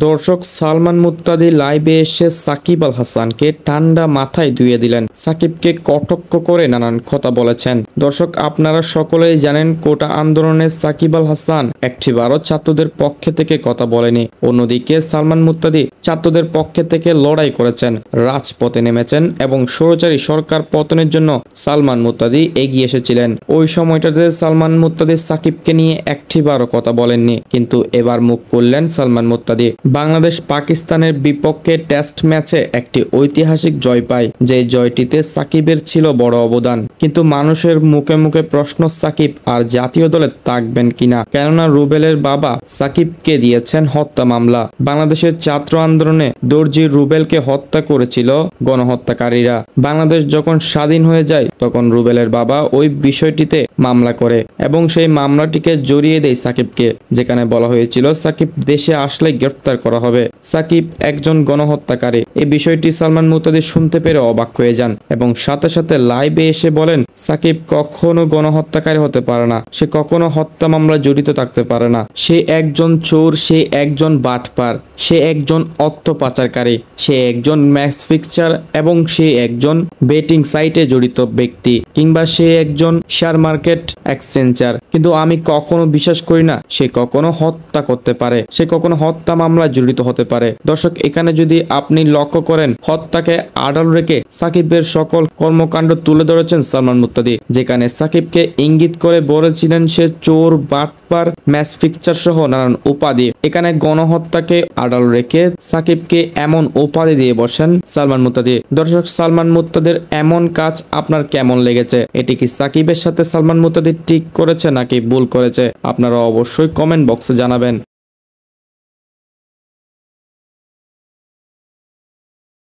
দর্শক সালমান মুত্তাদি লাইভে এসে সাকিব আল হাসানকে ঠান্ডা মাথায় ধুয়ে দিলেন। সাকিবকে কটাক্ষ করে নানান কথা বলেছেন। দর্শক আপনারা সকলেই জানেন কোটা আন্দোলনে সাকিব আল হাসান একটিবারও ছাত্রদের পক্ষে থেকে কথা বলেনি। অন্যদিকে সালমান মুত্তাদি ছাত্রদের পক্ষে থেকে লড়াই করেছেন, রাজপথে নেমেছেন এবং স্বৈরাচারী সরকার পতনের জন্য সালমান মুত্তাদি এগিয়ে এসেছিলেন। ওই সময়টাতে সালমান মুত্তাদি সাকিবকে নিয়ে একটিবারও কথা বলেননি, কিন্তু এবার মুখ খুললেন সালমান মুত্তাদি। বাংলাদেশ পাকিস্তানের বিপক্ষে টেস্ট ম্যাচে একটি ঐতিহাসিক জয় পায়, যে জয়টিতে সাকিবের ছিল বড় অবদান। কিন্তু মানুষের মুখে মুখে প্রশ্ন, সাকিব আর জাতীয় দলে থাকবেন কিনা, কেননা রুবেলের বাবা সাকিবকে দিয়েছেন হত্যা মামলা। বাংলাদেশের ছাত্র আন্দোলনে দর্জি রুবেলকে হত্যা করেছিল গণহত্যাকারীরা। বাংলাদেশ যখন স্বাধীন হয়ে যায় তখন রুবেলের বাবা ওই বিষয়টিতে মামলা করে এবং সেই মামলাটিকে জড়িয়ে দেয় সাকিবকে, যেখানে বলা হয়েছিল সাকিব দেশে আসলে গ্রেফতার করা হবে। সাকিব একজন গণহত্যাকারী। এই বিষয়টি সালমান মুত্তাদি শুনতে পেরে অবাক হয়ে যান এবং সাথে সাথে লাইভে এসে বলেন, সাকিব কখনো গণহত্যাকারী হতে পারে না, সে কখনো হত্যা মামলা জড়িত থাকতে পারে না। সে একজন চোর, সে একজন বাটপার, সে একজন অর্থ পাচারকারী, সে একজন ম্যাচ ফিক্সচার এবং সে একজন বেটিং সাইটে জড়িত ব্যক্তি, কিংবা সে একজন শেয়ার মার্কেট এক্সচেঞ্জার। কিন্তু আমি কখনো বিশ্বাস করি না সে কখনো হত্যা করতে পারে, সে কখনো হত্যা মামলায় জড়িত হতে পারে। দর্শক এখানে যদি আপনি লক্ষ্য করেন, হত্যাকে আড়াল রেখে সাকিবের সকল কর্মকাণ্ড তুলে ধরেছেন সালমান মুত্তাদি, যেখানে সাকিবকে ইঙ্গিত করে বলেছিলেন সে চোর, বাটপার, ম্যাচ ফিক্সচার সহ নানান উপাধি। এখানে গণহত্যাকে আড়াল রেখে সাকিবকে এমন উপাধি দিয়ে বসেন সালমান মুত্তাদি। দর্শক সালমান মুত্তাদির এমন কাজ আপনার কেমন লেগেছে? এটি কি সাকিবের সাথে সালমান মুত্তাদি ঠিক করেছে নাকি ভুল করেছে? আপনারা অবশ্যই কমেন্ট বক্সে জানাবেন।